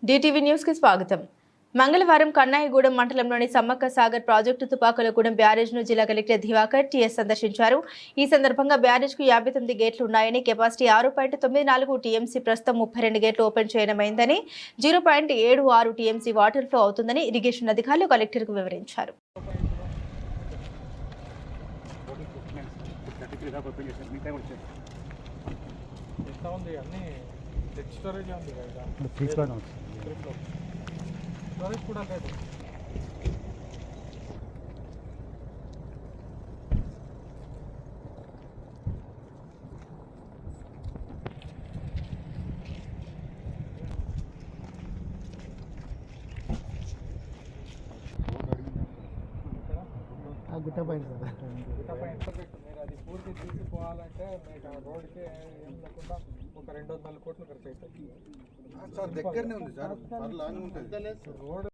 DTV news కి స్వాగతం. మంగళవారం కన్నాయిగూడెం మండలంలోని సమ్మక్క సాగర్ ప్రాజెక్టు తుపాకులగూడెం బ్యారేజ్ను జిల్లా కలెక్టర్ దివాకర్ టీఎస్ సందర్శించారు. ఈ సందర్భంగా బ్యారేజ్కు 59 గేట్లు ఉన్నాయని, కెపాసిటీ 6.94 టీఎంసీ, ప్రస్తుతం 32 గేట్లు ఓపెన్ చేయడమైందని, 0.76 టీఎంసీ వాటర్ ఫ్లో అవుతుందని ఇరిగేషన్ అధికారులు కలెక్టర్కు వివరించారు. కూడా లేదు. గుట్ట పైన మీరు అది పూర్తి తీసుకోవాలంటే మీకు ఆ రోడ్కి ఏం లేకుండా ఒక 200 కోట్లు ఖర్చు అవుతాయి. దగ్గరనే ఉంది సార్, ఉంటుంది రోడ్.